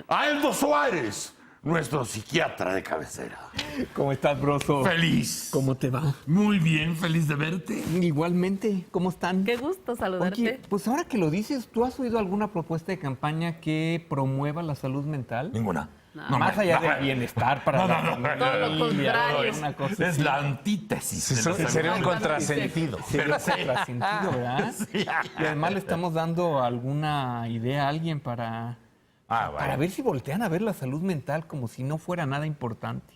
Aldo Suárez, nuestro psiquiatra de cabecera. ¿Cómo estás, Broso? Feliz. ¿Cómo te va? Muy bien, feliz de verte. Igualmente, ¿cómo están? Qué gusto saludarte. Oye, pues ahora que lo dices, ¿tú has oído alguna propuesta de campaña que promueva la salud mental? Ninguna. No. Más allá del bienestar para la familia, Todo lo contrario. una cosa Es así. la antítesis. Sí, de la sería un salud. contrasentido. Sería contrasentido, ¿verdad? Sí. Y además le estamos dando alguna idea a alguien para ver si voltean a ver la salud mental como si no fuera nada importante,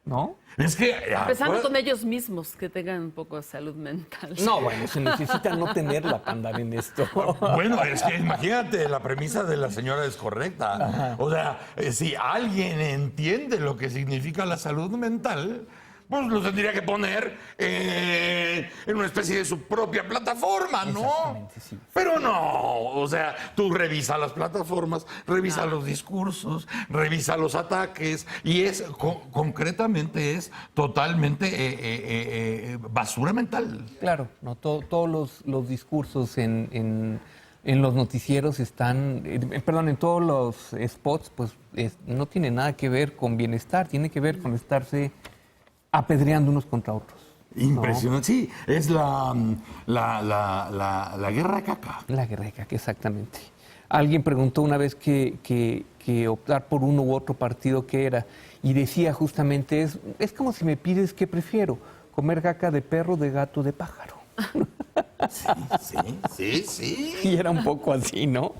¿no? Es que... Empezando con ellos mismos, que tengan un poco de salud mental. No, bueno, se necesita no tenerla para andar en esto. Bueno, es que imagínate, la premisa de la señora es correcta. Ajá. O sea, si alguien entiende lo que significa la salud mental, pues lo tendría que poner en una especie de su propia plataforma, ¿no? Exactamente, sí. Pero no, o sea, tú revisa las plataformas, revisa los discursos, revisa los ataques y concretamente es totalmente basura mental. Claro, no todos los discursos en los noticieros están, perdón, en todos los spots, pues no tiene nada que ver con bienestar, tiene que ver con estarse apedreando unos contra otros. Impresionante, sí, es la guerra de caca. La guerra de caca, exactamente. Alguien preguntó una vez que optar por uno u otro partido que era, y decía justamente, es como si me pides qué prefiero, comer caca de perro, de gato, de pájaro. Sí. Y era un poco así, ¿no?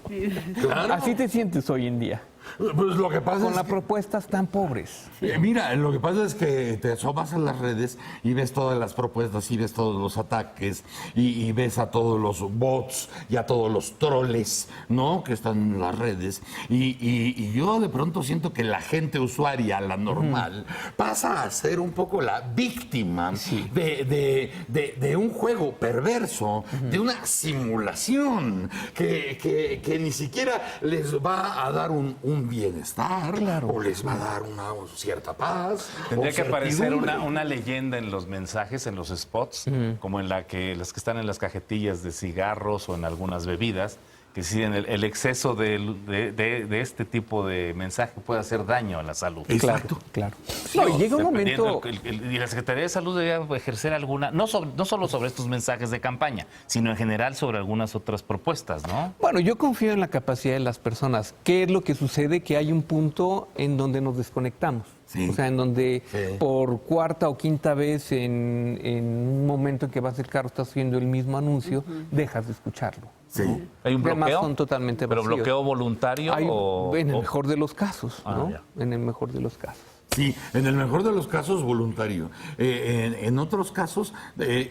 Claro. Así te sientes hoy en día, Pues lo que pasa con es las que, propuestas tan pobres. mira, lo que pasa es que te asomas a las redes y ves todas las propuestas y ves todos los ataques y ves a todos los bots y a todos los troles, ¿no? Que están en las redes. Y yo de pronto siento que la gente usuaria, la normal, pasa a ser un poco la víctima de un juego perverso, de una simulación que ni siquiera les va a dar un bienestar, Claro. o les va a dar una cierta paz. Tendría o que aparecer certidumbre. una leyenda en los mensajes, en los spots, como en las que están en las cajetillas de cigarros o en algunas bebidas, que si en el exceso de este tipo de mensaje puede hacer daño a la salud. Exacto. Claro. No, y llega un momento... Y la Secretaría de Salud debería ejercer alguna, no solo sobre estos mensajes de campaña, sino en general sobre algunas otras propuestas, ¿no? Bueno, yo confío en la capacidad de las personas. ¿Qué es lo que sucede? Que hay un punto en donde nos desconectamos. Sí. O sea, en donde Sí. por cuarta o quinta vez en un momento en que vas el carro, estás viendo el mismo anuncio, dejas de escucharlo. Sí. Hay un Y además bloqueo, son totalmente pero vacíos. bloqueo voluntario Hay, o en el mejor de los casos, Ah, ¿no? ya. En el mejor de los casos. Sí, en el mejor de los casos voluntario. En otros casos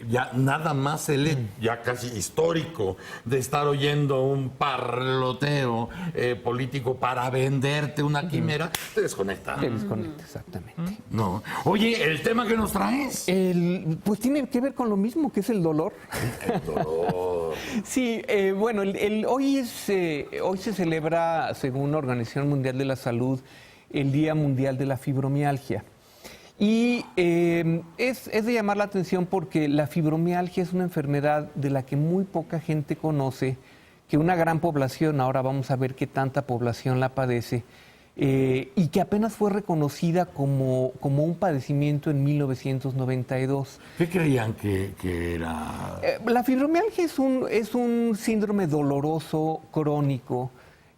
ya nada más ya casi histórico de estar oyendo un parloteo político para venderte una quimera, te desconecta. Te desconecta, exactamente. No. Oye, el tema que nos traes. Pues tiene que ver con lo mismo, que es el dolor. El dolor. Sí, bueno, hoy se celebra, según la Organización Mundial de la Salud, el Día Mundial de la Fibromialgia. Y es de llamar la atención porque la fibromialgia es una enfermedad de la que muy poca gente conoce, que una gran población, ahora vamos a ver qué tanta población la padece, y que apenas fue reconocida como un padecimiento en 1992. ¿Qué creían que era? La fibromialgia es un síndrome doloroso, crónico,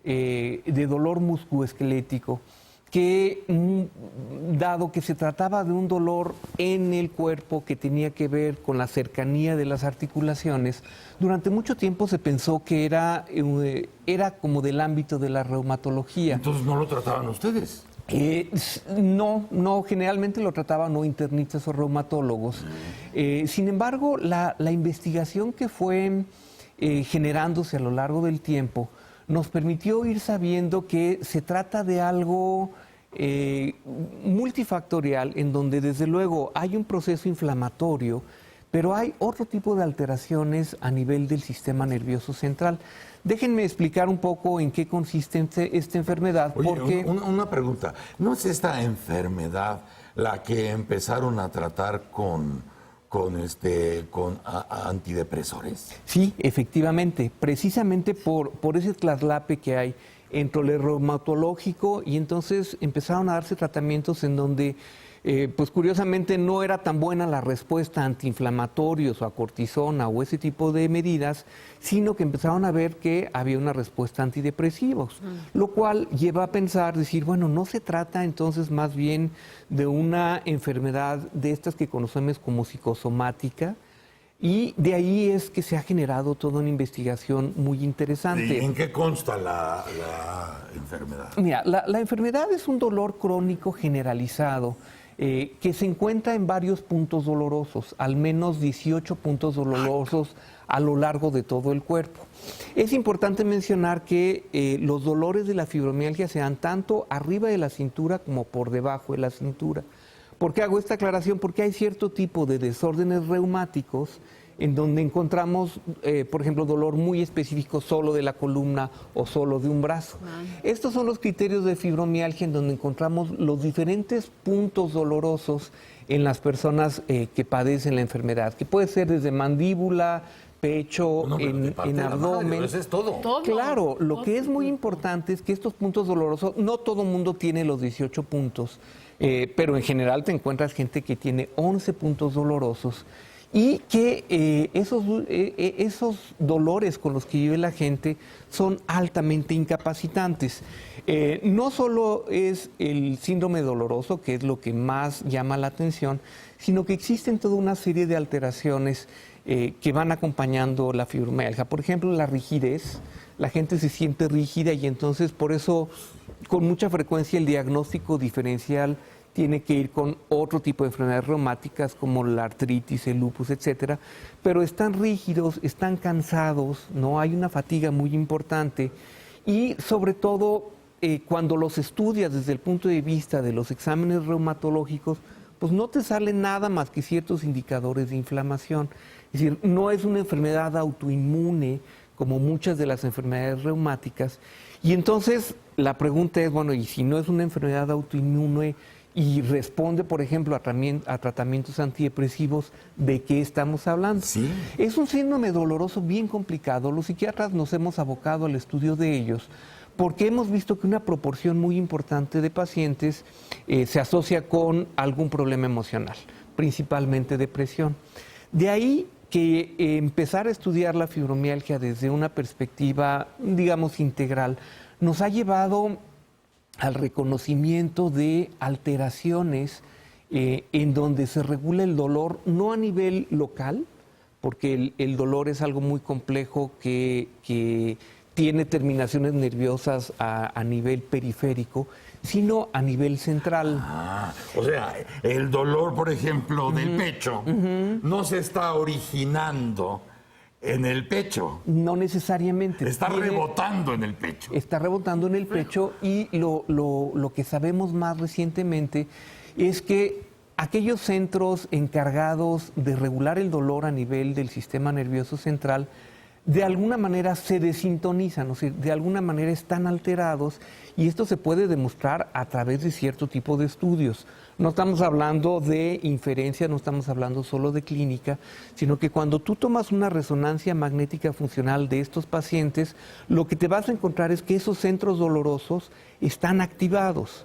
de dolor musculoesquelético, que dado que se trataba de un dolor en el cuerpo que tenía que ver con la cercanía de las articulaciones, durante mucho tiempo se pensó que era como del ámbito de la reumatología. Entonces no lo trataban ustedes. No, generalmente lo trataban o internistas o reumatólogos. Sin embargo, la investigación que fue generándose a lo largo del tiempo nos permitió ir sabiendo que se trata de algo multifactorial, en donde desde luego hay un proceso inflamatorio, pero hay otro tipo de alteraciones a nivel del sistema nervioso central. Déjenme explicar un poco en qué consiste esta enfermedad. Oye, porque una pregunta. ¿No es esta enfermedad la que empezaron a tratar con antidepresores? Sí, efectivamente, precisamente por ese traslape que hay entró el reumatológico y entonces empezaron a darse tratamientos en donde pues curiosamente no era tan buena la respuesta a antiinflamatorios o a cortisona o ese tipo de medidas, sino que empezaron a ver que había una respuesta a antidepresivos, lo cual lleva a pensar, decir, bueno, no se trata entonces más bien de una enfermedad de estas que conocemos como psicosomática, y de ahí es que se ha generado toda una investigación muy interesante. ¿Y en qué consta la enfermedad? Mira, la enfermedad es un dolor crónico generalizado que se encuentra en varios puntos dolorosos, al menos 18 puntos dolorosos a lo largo de todo el cuerpo. Es importante mencionar que los dolores de la fibromialgia se dan tanto arriba de la cintura como por debajo de la cintura. ¿Por qué hago esta aclaración? Porque hay cierto tipo de desórdenes reumáticos en donde encontramos, por ejemplo, dolor muy específico solo de la columna o solo de un brazo. Estos son los criterios de fibromialgia en donde encontramos los diferentes puntos dolorosos en las personas que padecen la enfermedad, que puede ser desde mandíbula, pecho, No, pero te parte en la madre, abdomen. pero eso es todo. Todo. Claro, lo que es muy Todo. importante es que estos puntos dolorosos, no todo mundo tiene los 18 puntos, pero en general te encuentras gente que tiene 11 puntos dolorosos y que esos dolores con los que vive la gente son altamente incapacitantes. No solo es el síndrome doloroso, que es lo que más llama la atención, sino que existen toda una serie de alteraciones que van acompañando la fibromialgia. Por ejemplo, la rigidez. La gente se siente rígida y entonces por eso con mucha frecuencia el diagnóstico diferencial tiene que ir con otro tipo de enfermedades reumáticas como la artritis, el lupus, etcétera, pero están rígidos, están cansados, no hay una fatiga muy importante y sobre todo cuando los estudias desde el punto de vista de los exámenes reumatológicos, pues no te salen nada más que ciertos indicadores de inflamación. Es decir, no es una enfermedad autoinmune como muchas de las enfermedades reumáticas. Y entonces la pregunta es, bueno, ¿y si no es una enfermedad autoinmune y responde, por ejemplo, a tratamientos antidepresivos, de qué estamos hablando? Sí. Es un síndrome doloroso bien complicado. Los psiquiatras nos hemos abocado al estudio de ellos porque hemos visto que una proporción muy importante de pacientes se asocia con algún problema emocional, principalmente depresión. De ahí que empezar a estudiar la fibromialgia desde una perspectiva, digamos, integral, nos ha llevado al reconocimiento de alteraciones en donde se regula el dolor, no a nivel local, porque el dolor es algo muy complejo que tiene terminaciones nerviosas a nivel periférico, sino a nivel central. O sea, el dolor, por ejemplo, del pecho, no se está originando en el pecho. No necesariamente. Está rebotando en el pecho. Está rebotando en el pecho y lo que sabemos más recientemente es que aquellos centros encargados de regular el dolor a nivel del sistema nervioso central de alguna manera se desintonizan, o sea, de alguna manera están alterados y esto se puede demostrar a través de cierto tipo de estudios. No estamos hablando de inferencia, no estamos hablando solo de clínica, sino que cuando tú tomas una resonancia magnética funcional de estos pacientes, lo que te vas a encontrar es que esos centros dolorosos están activados,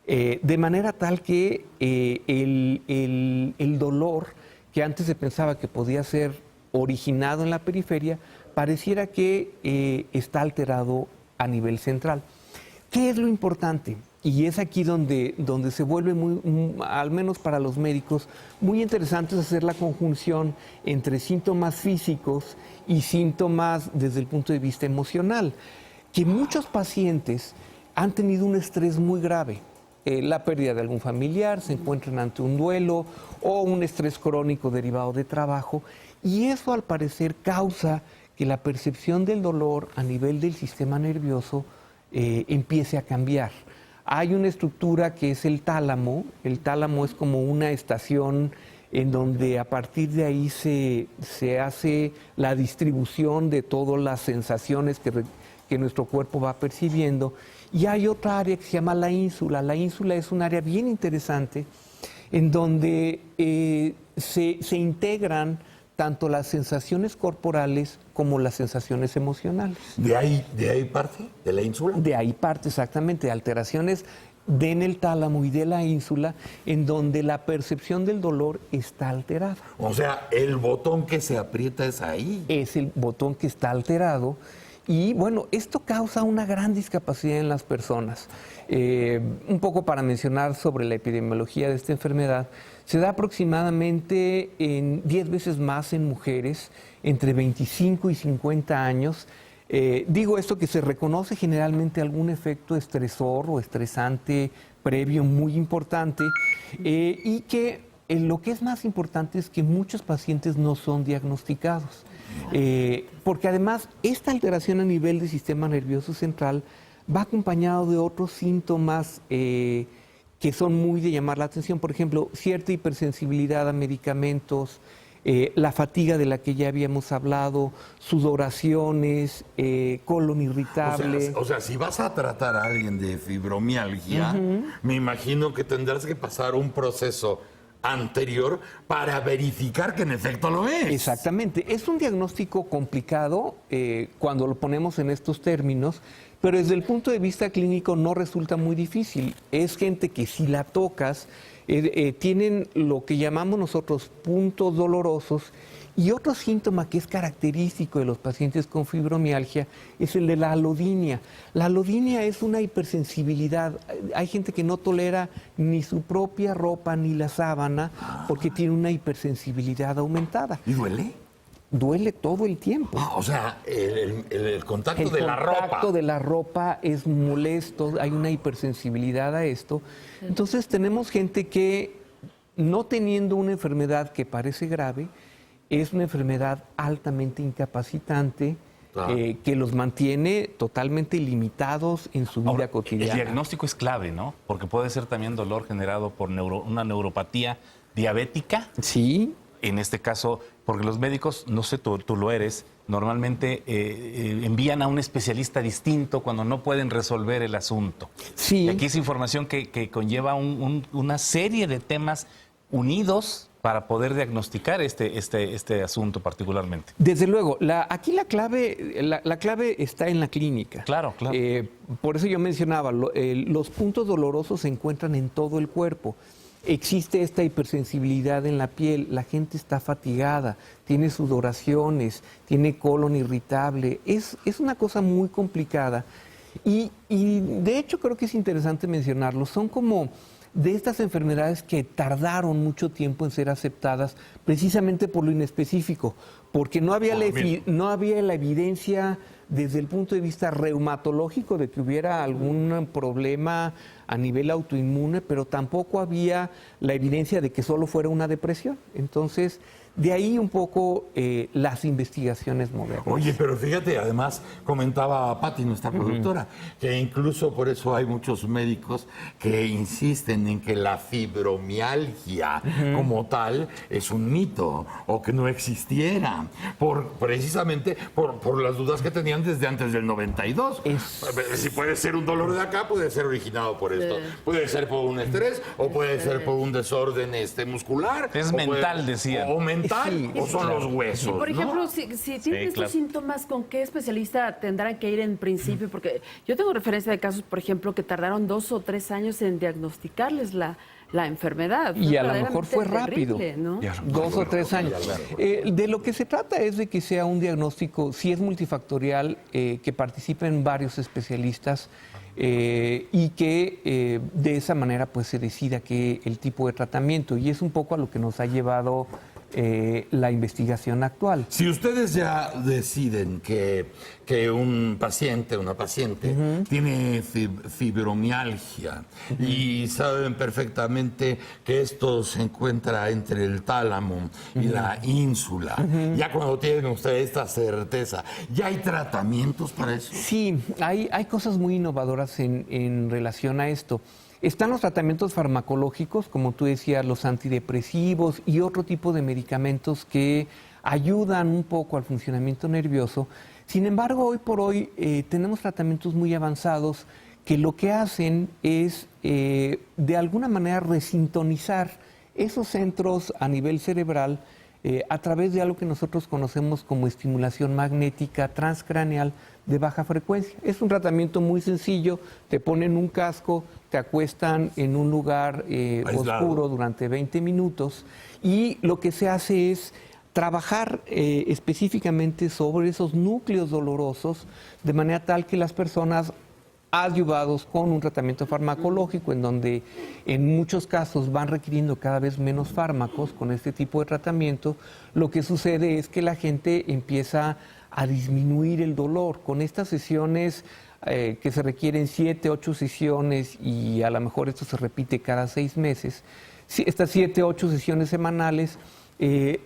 de manera tal que el dolor que antes se pensaba que podía ser originado en la periferia, pareciera que está alterado a nivel central. ¿Qué es lo importante? Y es aquí donde se vuelve, al menos para los médicos, muy interesante hacer la conjunción entre síntomas físicos y síntomas desde el punto de vista emocional. Que muchos pacientes han tenido un estrés muy grave. La pérdida de algún familiar, se encuentran ante un duelo o un estrés crónico derivado de trabajo. Y eso al parecer causa que la percepción del dolor a nivel del sistema nervioso empiece a cambiar. Hay una estructura que es el tálamo. El tálamo es como una estación en donde a partir de ahí se hace la distribución de todas las sensaciones que nuestro cuerpo va percibiendo. Y hay otra área que se llama la ínsula. La ínsula es un área bien interesante en donde se integran tanto las sensaciones corporales como las sensaciones emocionales. ¿De ahí parte? ¿De la ínsula? De ahí parte exactamente, alteraciones en el tálamo y de la ínsula, en donde la percepción del dolor está alterada. O sea, el botón que se aprieta es ahí. Es el botón que está alterado. Y bueno, esto causa una gran discapacidad en las personas. Un poco para mencionar sobre la epidemiología de esta enfermedad, se da aproximadamente en 10 veces más en mujeres entre 25 y 50 años. Digo esto que se reconoce generalmente algún efecto estresor o estresante previo muy importante y que lo que es más importante es que muchos pacientes no son diagnosticados. Porque además esta alteración a nivel del sistema nervioso central va acompañado de otros síntomas que son muy de llamar la atención. Por ejemplo, cierta hipersensibilidad a medicamentos, la fatiga de la que ya habíamos hablado, sudoraciones, colon irritable. O sea, si vas a tratar a alguien de fibromialgia, me imagino que tendrás que pasar un proceso anterior para verificar que en efecto lo es. Exactamente. Es un diagnóstico complicado cuando lo ponemos en estos términos, pero desde el punto de vista clínico no resulta muy difícil. Es gente que si la tocas, tienen lo que llamamos nosotros puntos dolorosos. Y otro síntoma que es característico de los pacientes con fibromialgia es el de la alodinia. La alodinia es una hipersensibilidad. Hay gente que no tolera ni su propia ropa ni la sábana porque tiene una hipersensibilidad aumentada. ¿Y duele? Duele todo el tiempo. O sea, el contacto de la ropa. El contacto de la ropa es molesto, hay una hipersensibilidad a esto. Entonces tenemos gente que, no teniendo una enfermedad que parece grave, es una enfermedad altamente incapacitante, claro, que los mantiene totalmente limitados en su vida cotidiana. El diagnóstico es clave, ¿no? Porque puede ser también dolor generado por una neuropatía diabética. Sí. En este caso, porque los médicos, no sé, tú lo eres, normalmente envían a un especialista distinto cuando no pueden resolver el asunto. Sí. Y aquí es información que conlleva una serie de temas unidos para poder diagnosticar este asunto particularmente. Desde luego, aquí la clave está en la clínica. Claro, claro. Por eso yo mencionaba, los puntos dolorosos se encuentran en todo el cuerpo. Existe esta hipersensibilidad en la piel, la gente está fatigada, tiene sudoraciones, tiene colon irritable. Es una cosa muy complicada. Y de hecho creo que es interesante mencionarlo. Son como de estas enfermedades que tardaron mucho tiempo en ser aceptadas precisamente por lo inespecífico, porque no había la evidencia desde el punto de vista reumatológico de que hubiera algún problema a nivel autoinmune, pero tampoco había la evidencia de que solo fuera una depresión. Entonces, de ahí un poco las investigaciones modernas. Oye, pero fíjate, además comentaba Patti, nuestra productora, que incluso por eso hay muchos médicos que insisten en que la fibromialgia como tal es un mito o que no existiera, precisamente por las dudas que tenían desde antes del 92. Si puede ser un dolor de acá, puede ser originado por esto. Puede ser por un estrés o puede ser por un desorden muscular. Es mental, decían. O mental, sí, o son los huesos. Y por ejemplo, ¿no? si tienen estos síntomas, ¿con qué especialista tendrán que ir en principio? Porque yo tengo referencia de casos, por ejemplo, que tardaron 2 o 3 años en diagnosticarles la enfermedad. Y a lo mejor fue rápido, ¿no? 2 o 3 años. De lo que se trata es de que sea un diagnóstico, si es multifactorial, que participen varios especialistas y que de esa manera pues se decida el tipo de tratamiento. Y es un poco a lo que nos ha llevado la investigación actual. Si ustedes ya deciden que un paciente, una paciente, tiene fibromialgia y saben perfectamente que esto se encuentra entre el tálamo y la ínsula, ya cuando tienen ustedes esta certeza, ¿ya hay tratamientos para eso? Sí, hay cosas muy innovadoras en relación a esto. Están los tratamientos farmacológicos, como tú decías, los antidepresivos y otro tipo de medicamentos que ayudan un poco al funcionamiento nervioso. Sin embargo, hoy por hoy tenemos tratamientos muy avanzados que lo que hacen es, de alguna manera, resintonizar esos centros a nivel cerebral a través de algo que nosotros conocemos como estimulación magnética transcraneal de baja frecuencia. Es un tratamiento muy sencillo, te ponen un casco, te acuestan en un lugar oscuro durante 20 minutos y lo que se hace es trabajar específicamente sobre esos núcleos dolorosos de manera tal que las personas adyuvados con un tratamiento farmacológico en donde en muchos casos van requiriendo cada vez menos fármacos con este tipo de tratamiento, lo que sucede es que la gente empieza a disminuir el dolor. Con estas sesiones que se requieren 7, 8 sesiones y a lo mejor esto se repite cada 6 meses, estas 7, 8 sesiones semanales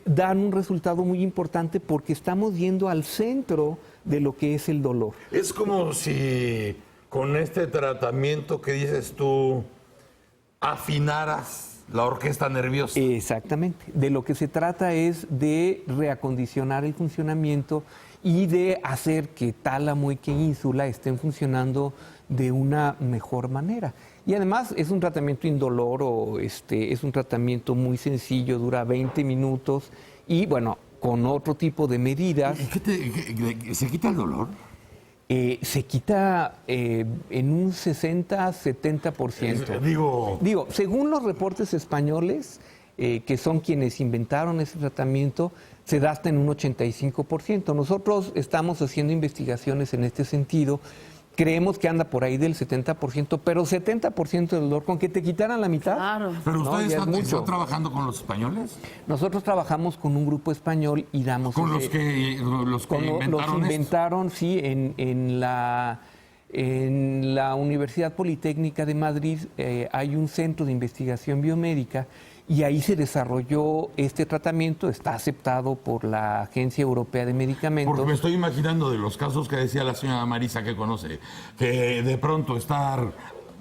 dan un resultado muy importante porque estamos yendo al centro de lo que es el dolor. Es como si con este tratamiento que dices tú afinaras la orquesta nerviosa. Exactamente. De lo que se trata es de reacondicionar el funcionamiento y de hacer que tálamo y que ínsula estén funcionando de una mejor manera. Y además es un tratamiento indoloro, es un tratamiento muy sencillo, dura 20 minutos y bueno, con otro tipo de medidas. ¿Se quita el dolor? Se quita en un 60-70%. Digo, según los reportes españoles, que son quienes inventaron ese tratamiento, se da hasta en un 85%. Nosotros estamos haciendo investigaciones en este sentido. Creemos que anda por ahí del 70%, pero 70% del dolor, con que te quitaran la mitad. Claro. ¿Pero no, ustedes ya es están mucho. trabajando con los españoles? Nosotros trabajamos con un grupo español y damos... ¿Con los que inventaron los esto? inventaron, sí, en la Universidad Politécnica de Madrid hay un centro de investigación biomédica y ahí se desarrolló este tratamiento, está aceptado por la Agencia Europea de Medicamentos. Porque me estoy imaginando de los casos que decía la señora Marisa que conoce, que de pronto estar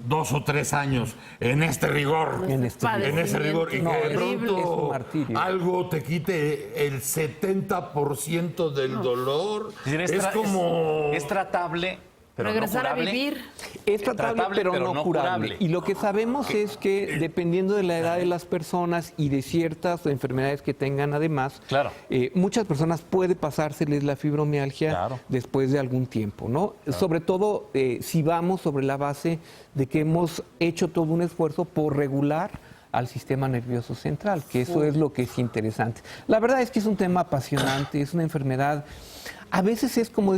2 o 3 años en este rigor, En este en ese rigor, y No, que de es un pronto martirio. algo te quite el 70% del dolor, es como... Es tratable, pero Regresar no a curable. vivir. Es tratable, pero no curable. Y lo que sabemos es que dependiendo de la edad de las personas y de ciertas enfermedades que tengan además, Claro. Muchas personas puede pasárseles la fibromialgia Claro. después de algún tiempo, ¿no? Sobre todo si vamos sobre la base de que hemos hecho todo un esfuerzo por regular al sistema nervioso central, que eso es lo que es interesante. La verdad es que es un tema apasionante, es una enfermedad. A veces es como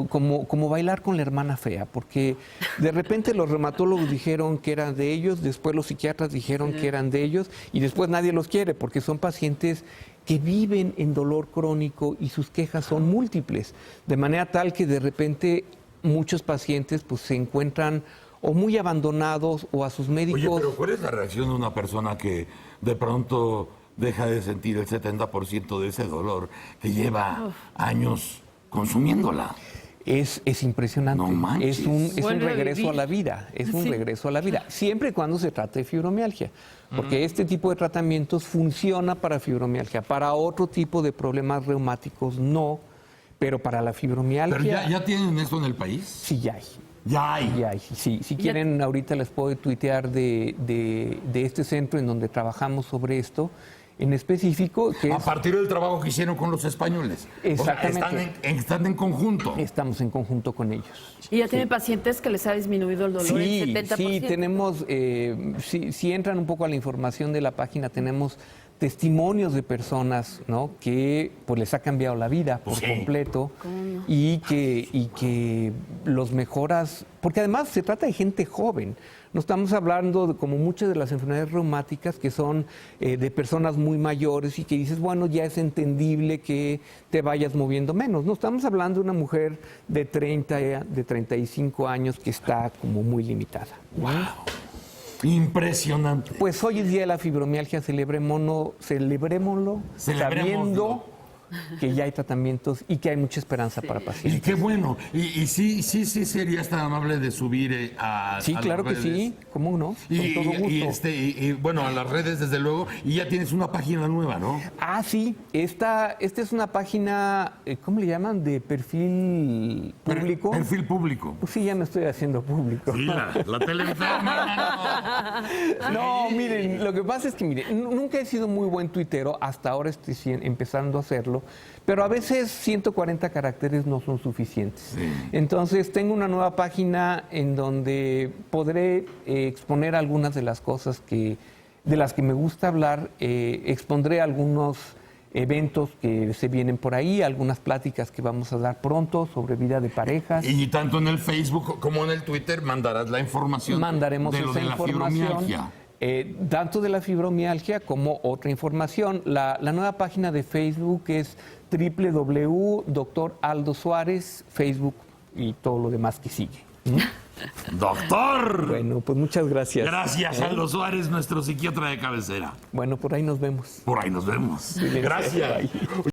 como bailar con la hermana fea, porque de repente los reumatólogos dijeron que eran de ellos, después los psiquiatras dijeron que eran de ellos y después nadie los quiere porque son pacientes que viven en dolor crónico y sus quejas son múltiples, de manera tal que de repente muchos pacientes pues se encuentran o muy abandonados o a sus médicos. Oye, pero ¿cuál es la reacción de una persona que de pronto deja de sentir el 70% de ese dolor que lleva años consumiéndola? Es impresionante. No manches. Es un Vuelve a regreso vivir. a la vida. Es un Sí. regreso a la vida. Siempre y cuando se trate de fibromialgia. Porque este tipo de tratamientos funciona para fibromialgia. Para otro tipo de problemas reumáticos no. Pero para la fibromialgia. ¿Pero ya tienen esto en el país? Sí, ya hay. Ya hay. Ya hay. Sí, si quieren, ahorita les puedo tuitear de este centro en donde trabajamos sobre esto. En específico, que A es- partir del trabajo que hicieron con los españoles. Exactamente. O sea, están en conjunto. estamos en conjunto con ellos. Y ya tienen pacientes que les ha disminuido el dolor en 70%. Sí, tenemos, si entran un poco a la información de la página, tenemos testimonios de personas, ¿no?, que pues les ha cambiado la vida por Sí. completo y que los mejoras, porque además se trata de gente joven. No estamos hablando de como muchas de las enfermedades reumáticas que son de personas muy mayores y que dices, bueno, ya es entendible que te vayas moviendo menos. No estamos hablando de una mujer de 30, de 35 años que está como muy limitada. Impresionante. Pues hoy es día de la fibromialgia, celebrémoslo sabiendo que ya hay tratamientos y que hay mucha esperanza para Y pacientes. qué bueno. Y sí serías tan amable de subir Sí, a claro las que redes. sí, ¿cómo no? Con todo gusto. Y, bueno, a las redes desde luego. Y ya tienes una página nueva, ¿no? Ah, sí, esta es una página, ¿cómo le llaman? De perfil público. Perfil público. Pues sí, ya me estoy haciendo público. Sí, la teleenferma. No, miren, lo que pasa es que, miren, nunca he sido muy buen tuitero, hasta ahora estoy empezando a hacerlo, pero a veces 140 caracteres no son suficientes. Sí. Entonces, tengo una nueva página en donde podré exponer algunas de las cosas de las que me gusta hablar, expondré algunos eventos que se vienen por ahí, algunas pláticas que vamos a dar pronto sobre vida de parejas. Y tanto en el Facebook como en el Twitter mandarás la información Mandaremos de lo esa de la información, fibromialgia. tanto de la fibromialgia como otra información. La nueva página de Facebook es www.Dr. Aldo Suárez, Facebook y todo lo demás que sigue. ¡Doctor! Bueno, pues muchas gracias. Gracias, Aldo Suárez, nuestro psiquiatra de cabecera. Bueno, por ahí nos vemos. Por ahí nos vemos. Cuídense. Gracias. Bye.